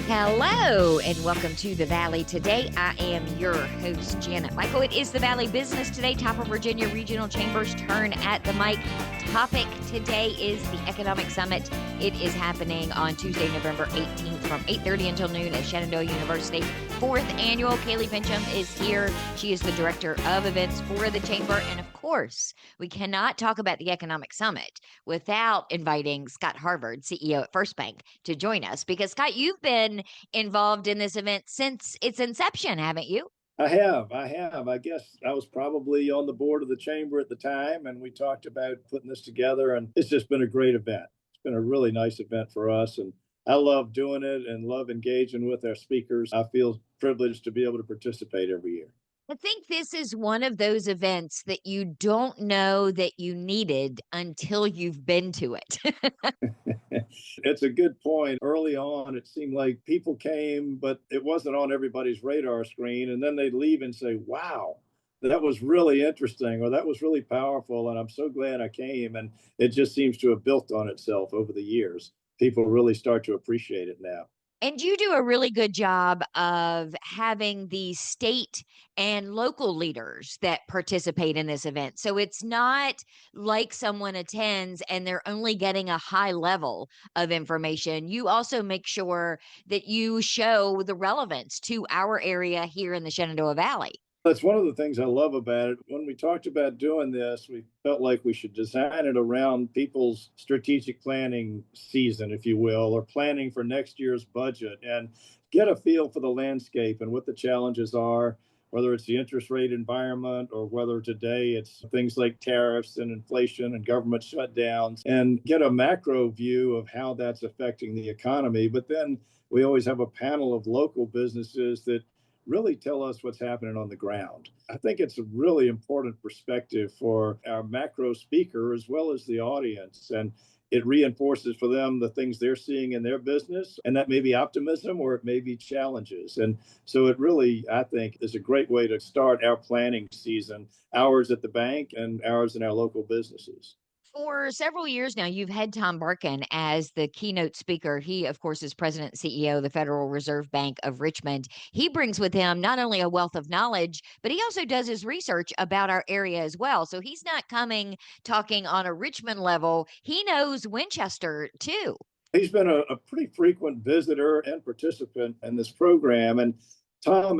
Hello and welcome to the Valley Today. I am your host, Janet Michael. It is the Valley Business Today. Top of Virginia Regional Chamber's turn at the mic. Topic today is the Economic Summit. It is happening on Tuesday, November 18th from 8:30 until noon at Shenandoah University. Fourth annual. Kaleigh is here. She is the director of events for the chamber. And of course, we cannot talk about the Economic Summit without inviting Scott Harvard, CEO at First Bank, to join us. Because Scott, you've been involved in this event since its inception, haven't you? I have. I guess I was probably on the board of the chamber at the time, and we talked about putting this together, and it's just been a great event. It's been a really nice event for us, and I love doing it and love engaging with our speakers. I feel privileged to be able to participate every year. I think this is one of those events that you don't know that you needed until you've been to it. It's a good point. Early on, it seemed like people came, but it wasn't on everybody's radar screen. And then they'd leave and say, wow, that was really interesting, or that was really powerful. And I'm so glad I came. And it just seems to have built on itself over the years. People really start to appreciate it now. And you do a really good job of having the state and local leaders that participate in this event. So it's not like someone attends and they're only getting a high level of information. You also make sure that you show the relevance to our area here in the Shenandoah Valley. That's one of the things I love about it. When we talked about doing this, we felt like we should design it around people's strategic planning season, if you will, or planning for next year's budget and get a feel for the landscape and what the challenges are, whether it's the interest rate environment or whether today it's things like tariffs and inflation and government shutdowns, and get a macro view of how that's affecting the economy. But then we always have a panel of local businesses that really tell us what's happening on the ground. I think it's a really important perspective for our macro speaker as well as the audience. And it reinforces for them the things they're seeing in their business. And that may be optimism or it may be challenges. And so it really, I think, is a great way to start our planning season, ours at the bank and ours in our local businesses. For several years now, you've had Tom Barkin as the keynote speaker. He, of course, is president and CEO of the Federal Reserve Bank of Richmond. He brings with him not only a wealth of knowledge, but he also does his research about our area as well. So he's not coming talking on a Richmond level. He knows Winchester too. He's been a pretty frequent visitor and participant in this program. And Tom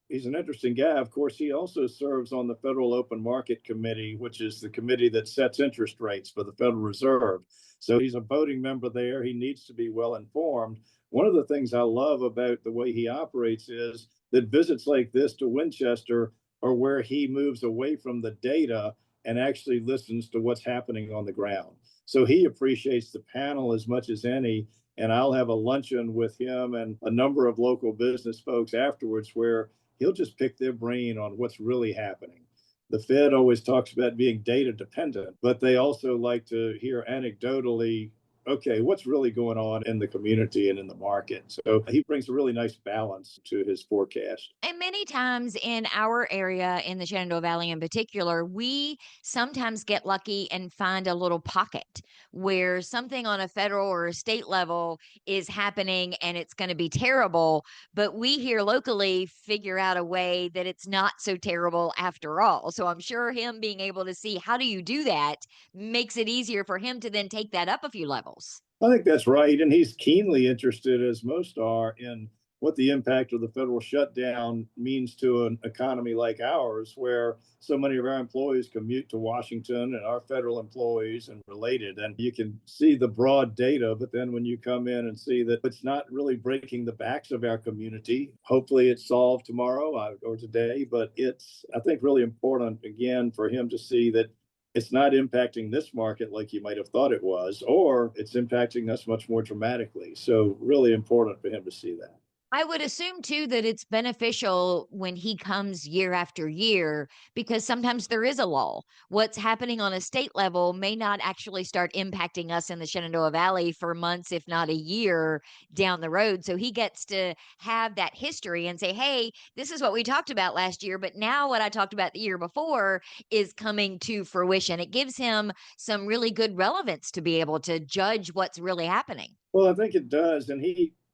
he's an interesting guy. Of course, he also serves on the Federal Open Market Committee, which is the committee that sets interest rates for the Federal Reserve. So he's a voting member there. He needs to be well informed. One of the things I love about the way he operates is that visits like this to Winchester are where he moves away from the data and actually listens to what's happening on the ground. So he appreciates the panel as much as any. And I'll have a luncheon with him and a number of local business folks afterwards where he'll just pick their brain on what's really happening. The Fed always talks about being data dependent, but they also like to hear anecdotally, okay, what's really going on in the community and in the market. So he brings a really nice balance to his forecast. And many times in our area, in the Shenandoah Valley in particular, we sometimes get lucky and find a little pocket where something on a federal or a state level is happening and it's going to be terrible. But we here locally figure out a way that it's not so terrible after all. So I'm sure him being able to see how do you do that makes it easier for him to then take that up a few levels. I think that's right. And he's keenly interested, as most are, in what the impact of the federal shutdown means to an economy like ours, where so many of our employees commute to Washington and our federal employees and related. And you can see the broad data, but then when you come in and see that it's not really breaking the backs of our community, hopefully it's solved tomorrow or today. But it's, I think, really important, again, for him to see that it's not impacting this market like you might have thought it was, or it's impacting us much more dramatically. So really important for him to see that. I would assume too that it's beneficial when he comes year after year because sometimes there is a lull. What's happening on a state level may not actually start impacting us in the Shenandoah Valley for months, if not a year down the road. So he gets to have that history and say, hey, this is what we talked about last year, but now what I talked about the year before is coming to fruition. It gives him some really good relevance to be able to judge what's really happening. Well, I think it does. And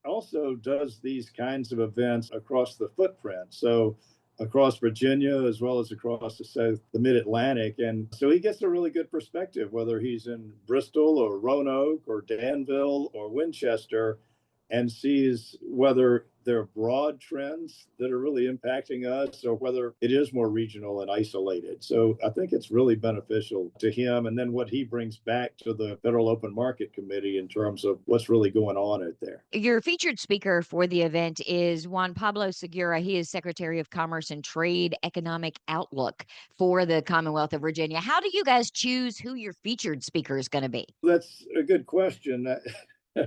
also does these kinds of events across the footprint. So across Virginia as well as across the mid-Atlantic. And so he gets a really good perspective, whether he's in Bristol or Roanoke or Danville or Winchester, and sees whether there are broad trends that are really impacting us or whether it is more regional and isolated. So I think it's really beneficial to him. And then what he brings back to the Federal Open Market Committee in terms of what's really going on out there. Your featured speaker for the event is Juan Pablo Segura. He is Secretary of Commerce and Trade Economic Outlook for the Commonwealth of Virginia. How do you guys choose who your featured speaker is going to be? That's a good question.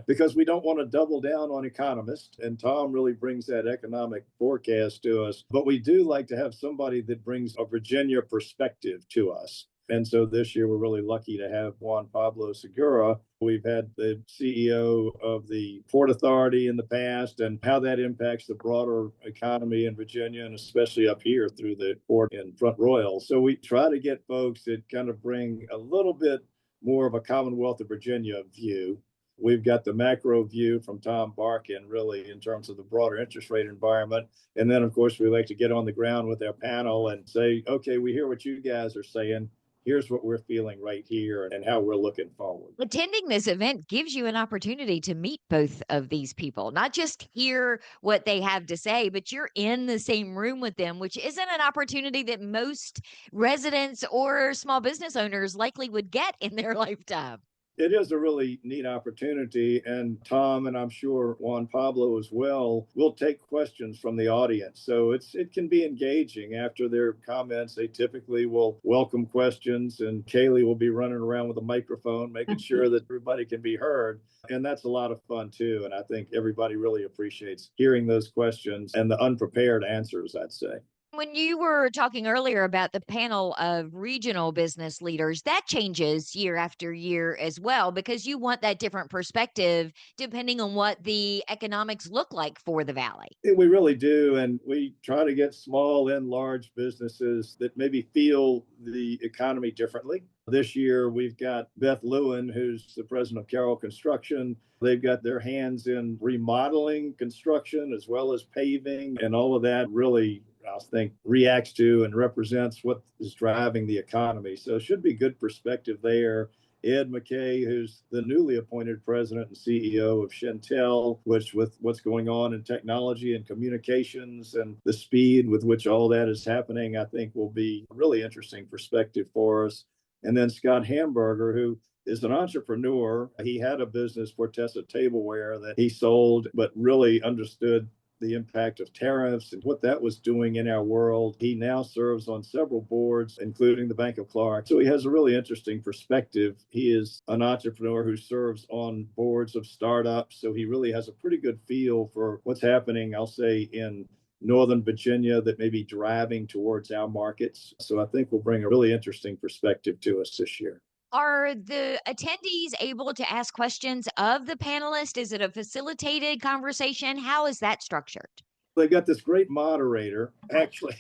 Because we don't want to double down on economists, and Tom really brings that economic forecast to us. But we do like to have somebody that brings a Virginia perspective to us. And so this year, we're really lucky to have Juan Pablo Segura. We've had the CEO of the Port Authority in the past and how that impacts the broader economy in Virginia, and especially up here through the port in Front Royal. So we try to get folks that kind of bring a little bit more of a Commonwealth of Virginia view. We've got the macro view from Tom Barkin, really, in terms of the broader interest rate environment. And then, of course, we like to get on the ground with our panel and say, okay, we hear what you guys are saying. Here's what we're feeling right here and how we're looking forward. Attending this event gives you an opportunity to meet both of these people, not just hear what they have to say, but you're in the same room with them, which isn't an opportunity that most residents or small business owners likely would get in their lifetime. It is a really neat opportunity. And Tom, and I'm sure Juan Pablo as well, will take questions from the audience. So it can be engaging. After their comments, they typically will welcome questions, and Kaleigh will be running around with a microphone, making sure that everybody can be heard. And that's a lot of fun too. And I think everybody really appreciates hearing those questions and the unprepared answers, I'd say. When you were talking earlier about the panel of regional business leaders, that changes year after year as well, because you want that different perspective depending on what the economics look like for the Valley. We really do. And we try to get small and large businesses that maybe feel the economy differently. This year, we've got Beth Lewin, who's the president of Carroll Construction. They've got their hands in remodeling construction as well as paving, and all of that really, I think, reacts to and represents what is driving the economy. So it should be good perspective there. Ed McKay, who's the newly appointed president and CEO of Shentel, which with what's going on in technology and communications and the speed with which all that is happening, I think will be a really interesting perspective for us. And then Scott Hamburger, who is an entrepreneur. He had a business, Fortessa Tableware, that he sold, but really understood the impact of tariffs and what that was doing in our world. He now serves on several boards, including the Bank of Clark. So he has a really interesting perspective. He is an entrepreneur who serves on boards of startups. So he really has a pretty good feel for what's happening, I'll say, in Northern Virginia that may be driving towards our markets. So I think will bring a really interesting perspective to us this year. Are the attendees able to ask questions of the panelists? Is it a facilitated conversation? How is that structured? They've got this great moderator. Actually,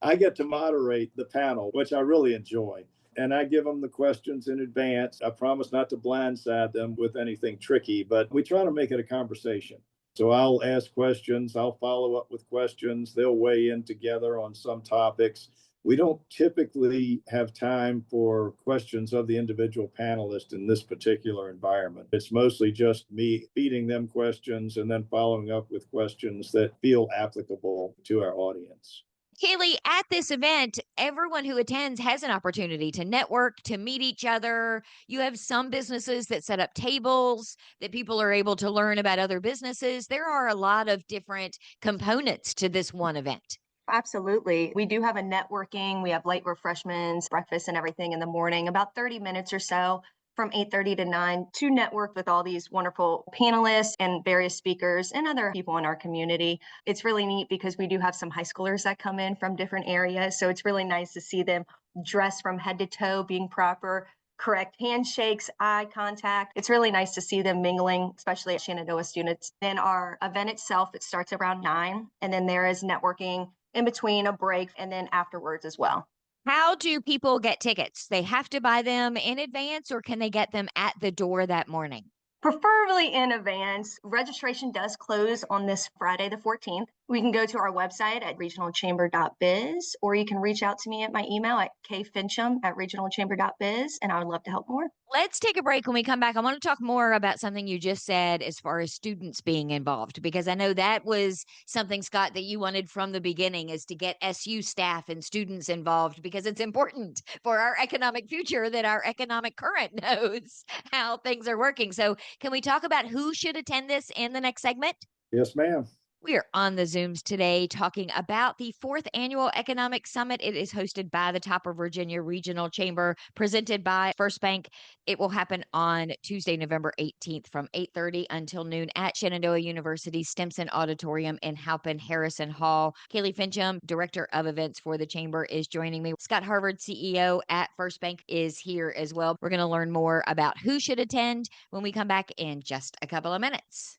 I get to moderate the panel, which I really enjoy. And I give them the questions in advance. I promise not to blindside them with anything tricky, but we try to make it a conversation. So I'll ask questions. I'll follow up with questions. They'll weigh in together on some topics. We don't typically have time for questions of the individual panelists in this particular environment. It's mostly just me feeding them questions and then following up with questions that feel applicable to our audience. Kaleigh, at this event, everyone who attends has an opportunity to network, to meet each other. You have some businesses that set up tables that people are able to learn about other businesses. There are a lot of different components to this one event. Absolutely. We do have a networking. We have light refreshments, breakfast and everything in the morning, about 30 minutes or so from 8:30 to 9 to network with all these wonderful panelists and various speakers and other people in our community. It's really neat because we do have some high schoolers that come in from different areas. So it's really nice to see them dressed from head to toe, being proper, correct handshakes, eye contact. It's really nice to see them mingling, especially at Shenandoah students. Then our event itself, it starts around 9, and then there is networking in between, a break, and then afterwards as well. How do people get tickets? They have to buy them in advance, or can they get them at the door that morning? preferably in advance. Registration does close on this Friday, the 14th. We can go to our website at regionalchamber.biz, or you can reach out to me at my email at kfincham@regionalchamber.biz, and I would love to help more. Let's take a break. When we come back, I want to talk more about something you just said as far as students being involved, because I know that was something, Scott, that you wanted from the beginning, is to get SU staff and students involved, because it's important for our economic future that our economic current knows how things are working. So can we talk about who should attend this in the next segment? Yes, ma'am. We are on the Zooms today talking about the 4th Annual Economic Summit. It is hosted by the Topper Virginia Regional Chamber, presented by First Bank. It will happen on Tuesday, November 18th from 8:30 until noon at Shenandoah University Stimson Auditorium in Halpin Harrison Hall. Kaleigh Fincham, Director of Events for the Chamber, is joining me. Scott Harvard, CEO at First Bank, is here as well. We're going to learn more about who should attend when we come back in just a couple of minutes.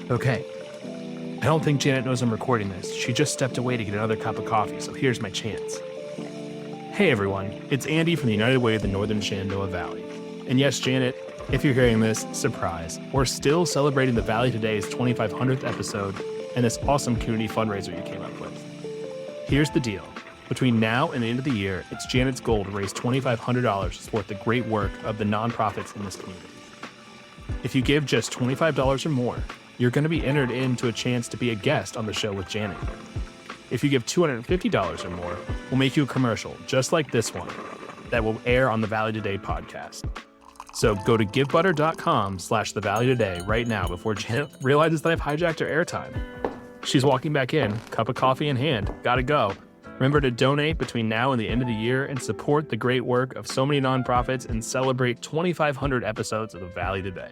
Okay. I don't think Janet knows I'm recording this. She just stepped away to get another cup of coffee, so here's my chance. Hey everyone, it's Andy from the United Way of the Northern Shenandoah Valley. And yes, Janet, if you're hearing this, surprise. We're still celebrating the Valley Today's 2500th episode and this awesome community fundraiser you came up with. Here's the deal. Between now and the end of the year, it's Janet's goal to raise $2,500 to support the great work of the nonprofits in this community. If you give just $25 or more, you're going to be entered into a chance to be a guest on the show with Janet. If you give $250 or more, we'll make you a commercial, just like this one, that will air on the Valley Today podcast. So go to givebutter.com/The Valley Today right now before Janet realizes that I've hijacked her airtime. She's walking back in, cup of coffee in hand, gotta go. Remember to donate between now and the end of the year and support the great work of so many nonprofits and celebrate 2,500 episodes of the Valley Today.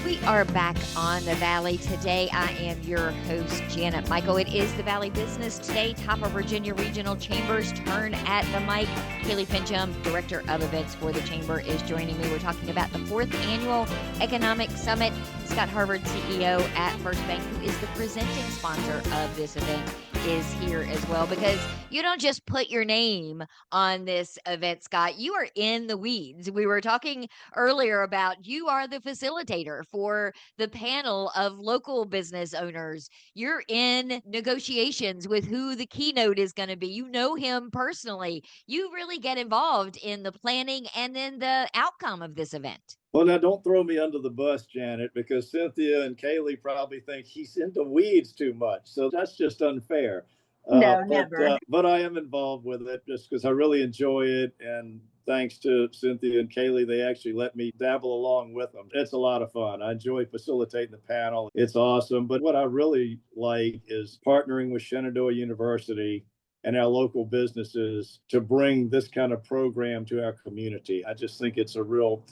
We are back on the Valley Today. I am your host, Janet Michael. It is the Valley Business Today. Top of Virginia Regional Chamber's turn at the mic. Kaleigh Fincham, Director of Events for the Chamber, is joining me. We're talking about the 4th Annual Economic Summit. Scott Harvard, CEO at First Bank, who is the presenting sponsor of this event, is here as well, because you don't just put your name on this event, Scott. You are in the weeds. We were talking earlier about you are the facilitator for the panel of local business owners. You're in negotiations with who the keynote is going to be. You know him personally. You really get involved in the planning and then the outcome of this event. Well, now don't throw me under the bus, Janet, because Cynthia and Kaleigh probably think he's into weeds too much. So that's just unfair. No, never. But I am involved with it just because I really enjoy it. And thanks to Cynthia and Kaleigh, they actually let me dabble along with them. It's a lot of fun. I enjoy facilitating the panel. It's awesome. But what I really like is partnering with Shenandoah University and our local businesses to bring this kind of program to our community. I just think it's a real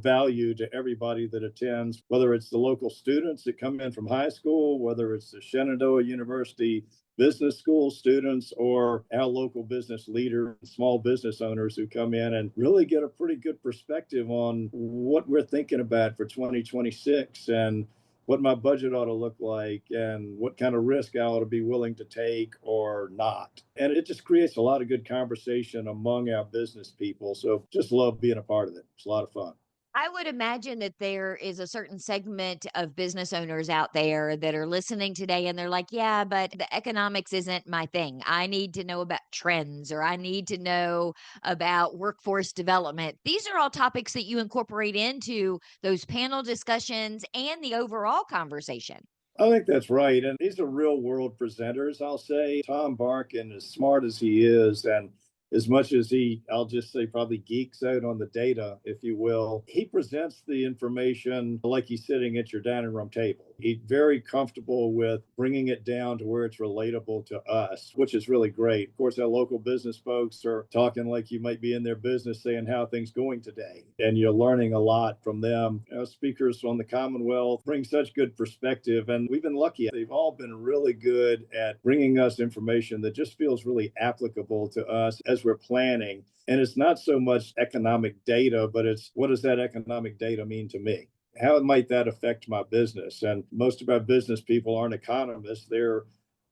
value to everybody that attends, whether it's the local students that come in from high school, whether it's the Shenandoah University Business School students, or our local business leaders, small business owners who come in and really get a pretty good perspective on what we're thinking about for 2026 and what my budget ought to look like and what kind of risk I ought to be willing to take or not. And it just creates a lot of good conversation among our business people. So just love being a part of it. It's a lot of fun. I would imagine that there is a certain segment of business owners out there that are listening today and they're like, yeah, but the economics isn't my thing. I need to know about trends, or I need to know about workforce development. These are all topics that you incorporate into those panel discussions and the overall conversation. I think that's right. And these are real world presenters, I'll say. Tom Barkin, as smart as he is, and as much as I'll just say probably geeks out on the data, if you will, he presents the information like he's sitting at your dining room table. He's very comfortable with bringing it down to where it's relatable to us, which is really great. Of course, our local business folks are talking like you might be in their business saying how things going today. And you're learning a lot from them. Our speakers on the Commonwealth bring such good perspective. And we've been lucky. They've all been really good at bringing us information that just feels really applicable to us as we're planning. And it's not so much economic data, but it's what does that economic data mean to me? how might that affect my business? And most of our business people aren't economists. They're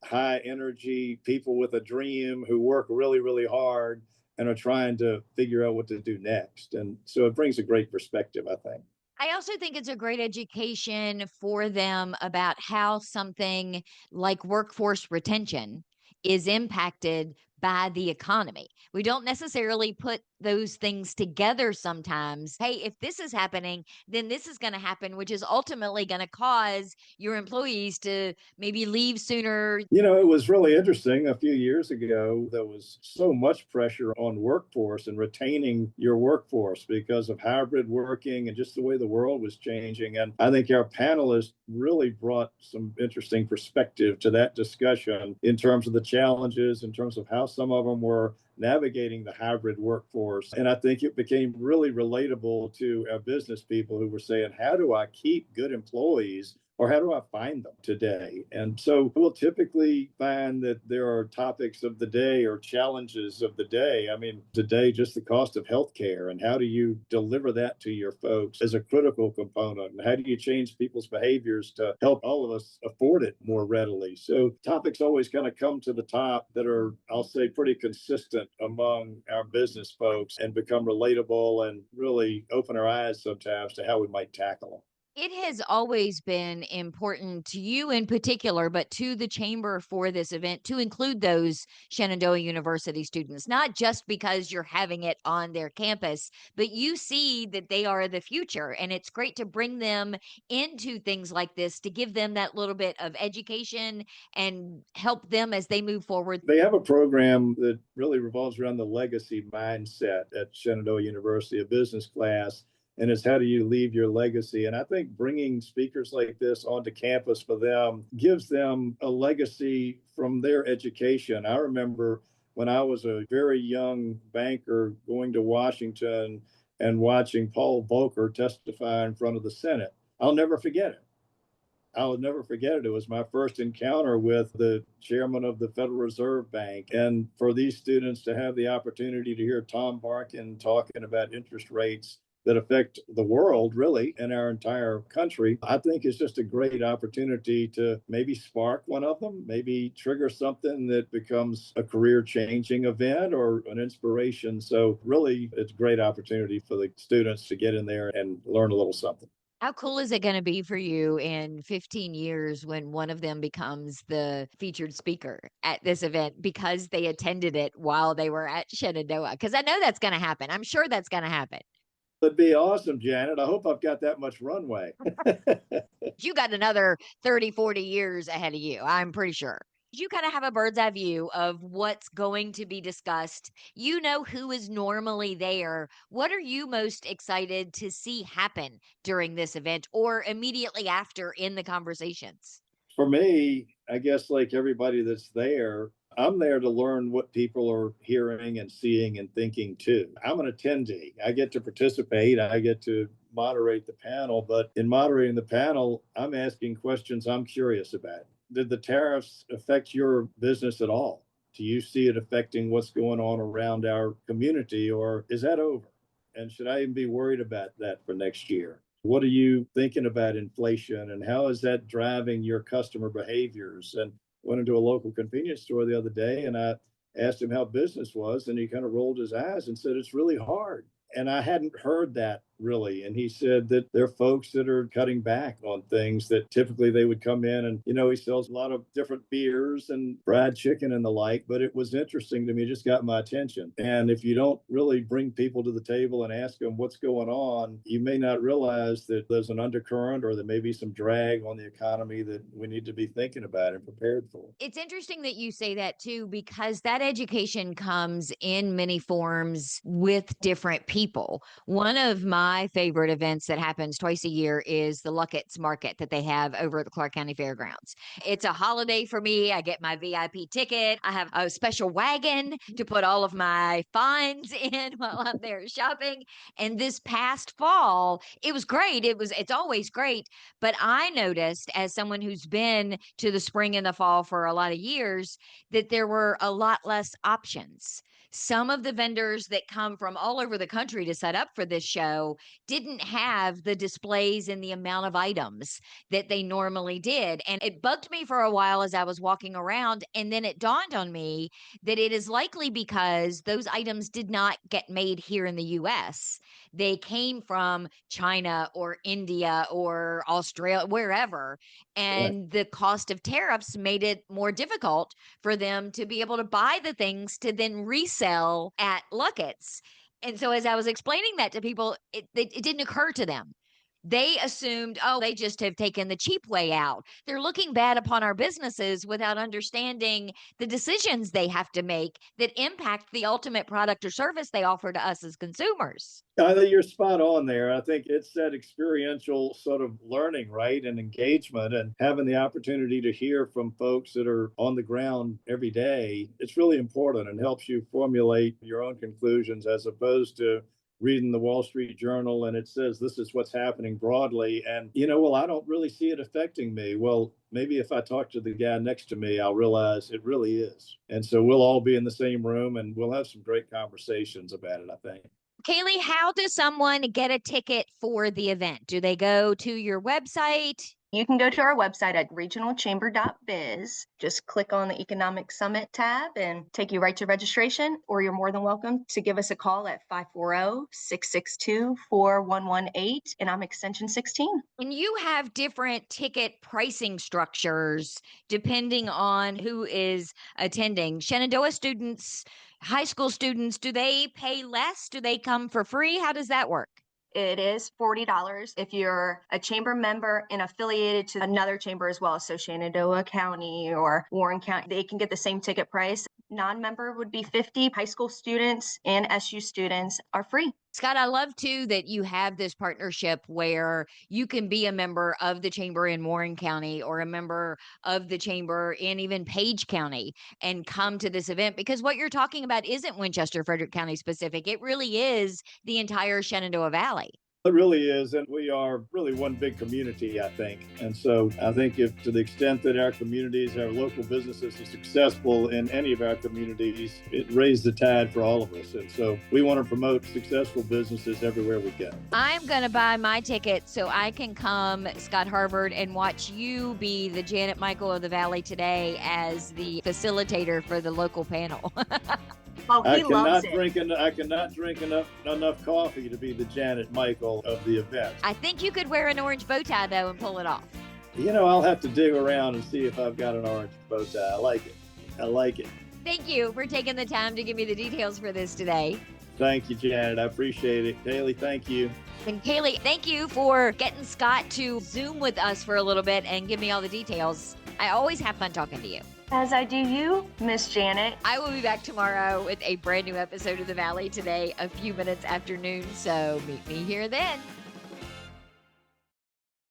high energy people with a dream who work really, really hard and are trying to figure out what to do next. And so it brings a great perspective, I think. I also think it's a great education for them about how something like workforce retention is impacted by the economy. We don't necessarily put those things together sometimes. Hey, if this is happening, then this is going to happen, which is ultimately going to cause your employees to maybe leave sooner. You know, it was really interesting. A few years ago, there was so much pressure on workforce and retaining your workforce because of hybrid working and just the way the world was changing. And I think our panelists really brought some interesting perspective to that discussion in terms of the challenges, in terms of how some of them were navigating the hybrid workforce. And I think it became really relatable to our business people who were saying, how do I keep good employees? Or how do I find them today? And so we'll typically find that there are topics of the day or challenges of the day. I mean, today, just the cost of healthcare and how do you deliver that to your folks is a critical component. And how do you change people's behaviors to help all of us afford it more readily? So topics always kind of come to the top that are, I'll say, pretty consistent among our business folks and become relatable and really open our eyes sometimes to how we might tackle them. It has always been important to you in particular, but to the chamber for this event to include those Shenandoah University students, not just because you're having it on their campus, but you see that they are the future. And it's great to bring them into things like this to give them that little bit of education and help them as they move forward. They have a program that really revolves around the legacy mindset at Shenandoah University, a business class, and it's how do you leave your legacy? And I think bringing speakers like this onto campus for them gives them a legacy from their education. I remember when I was a very young banker going to Washington and watching Paul Volcker testify in front of the Senate. I'll never forget it. I'll never forget it. It was my first encounter with the chairman of the Federal Reserve Bank. And for these students to have the opportunity to hear Tom Barkin talking about interest rates that affect the world, really, and our entire country, I think is just a great opportunity to maybe spark one of them, maybe trigger something that becomes a career-changing event or an inspiration. So really, it's a great opportunity for the students to get in there and learn a little something. How cool is it going to be for you in 15 years when one of them becomes the featured speaker at this event because they attended it while they were at Shenandoah? Because I know that's going to happen. I'm sure that's going to happen. That'd be awesome, Janet. I hope I've got that much runway. You got another 30, 40 years ahead of you, I'm pretty sure. You kind of have a bird's eye view of what's going to be discussed. You know who is normally there. What are you most excited to see happen during this event or immediately after in the conversations? For me, I guess like everybody that's there, I'm there to learn what people are hearing and seeing and thinking too. I'm an attendee. I get to participate. I get to moderate the panel, but in moderating the panel, I'm asking questions I'm curious about. Did the tariffs affect your business at all? Do you see it affecting what's going on around our community, or is that over? And should I even be worried about that for next year? What are you thinking about inflation and how is that driving your customer behaviors? And went into a local convenience store the other day and I asked him how business was and he kind of rolled his eyes and said, it's really hard. And I hadn't heard that really. And he said that there are folks that are cutting back on things that typically they would come in and, he sells a lot of different beers and fried chicken and the like. But it was interesting to me, it just got my attention. And if you don't really bring people to the table and ask them what's going on, you may not realize that there's an undercurrent or there may be some drag on the economy that we need to be thinking about and prepared for. It's interesting that you say that too, because that education comes in many forms with different people. One of my favorite events that happens twice a year is the Luckett's Market that they have over at the Clark County Fairgrounds. It's a holiday for me. I get my VIP ticket. I have a special wagon to put all of my finds in while I'm there shopping. And this past fall, it was great. It's always great. But I noticed, as someone who's been to the spring and the fall for a lot of years, that there were a lot less options. some of the vendors that come from all over the country to set up for this show didn't have the displays and the amount of items that they normally did. And it bugged me for a while as I was walking around. And then it dawned on me that it is likely because those items did not get made here in the US. They came from China or India or Australia, wherever. Right. And the cost of tariffs made it more difficult for them to be able to buy the things to then resell at Luckett's. And so as I was explaining that to people, it didn't occur to them. They assumed, oh, they just have taken the cheap way out. They're looking bad upon our businesses without understanding the decisions they have to make that impact the ultimate product or service they offer to us as consumers. I think you're spot on there. I think it's that experiential sort of learning, right? And engagement and having the opportunity to hear from folks that are on the ground every day. It's really important and helps you formulate your own conclusions as opposed to reading the Wall Street Journal and it says this is what's happening broadly. And, well, I don't really see it affecting me. Well, maybe if I talk to the guy next to me, I'll realize it really is. And so we'll all be in the same room and we'll have some great conversations about it, I think. Kaleigh, how does someone get a ticket for the event? Do they go to your website? You can go to our website at regionalchamber.biz. Just click on the Economic Summit tab and take you right to registration, or you're more than welcome to give us a call at 540-662-4118, and I'm extension 16. And you have different ticket pricing structures depending on who is attending. Shenandoah students, high school students, do they pay less? Do they come for free? How does that work? It is $40 if you're a chamber member and affiliated to another chamber as well. So Shenandoah County or Warren County, they can get the same ticket price. Non-member would be $50. High school students and SU students are free. Scott, I love too that you have this partnership where you can be a member of the chamber in Warren County or a member of the chamber in even Page County and come to this event, because what you're talking about isn't Winchester, Frederick County specific. It really is the entire Shenandoah Valley. It really is. And we are really one big community, I think. And so I think if to the extent that our communities, our local businesses are successful in any of our communities, it raised the tide for all of us. And so we want to promote successful businesses everywhere we go. I'm going to buy my ticket so I can come, Scott Harvard, and watch you be the Janet Michael of the Valley today as the facilitator for the local panel. Oh, he loves it. I cannot drink enough coffee to be the Janet Michael of the event. I think you could wear an orange bow tie, though, and pull it off. I'll have to dig around and see if I've got an orange bow tie. I like it. Thank you for taking the time to give me the details for this today. Thank you, Janet. I appreciate it. Kaleigh, thank you. And Kaleigh, thank you for getting Scott to Zoom with us for a little bit and give me all the details. I always have fun talking to you. As I do you, Miss Janet. I will be back tomorrow with a brand new episode of The Valley Today, a few minutes after noon, so meet me here then.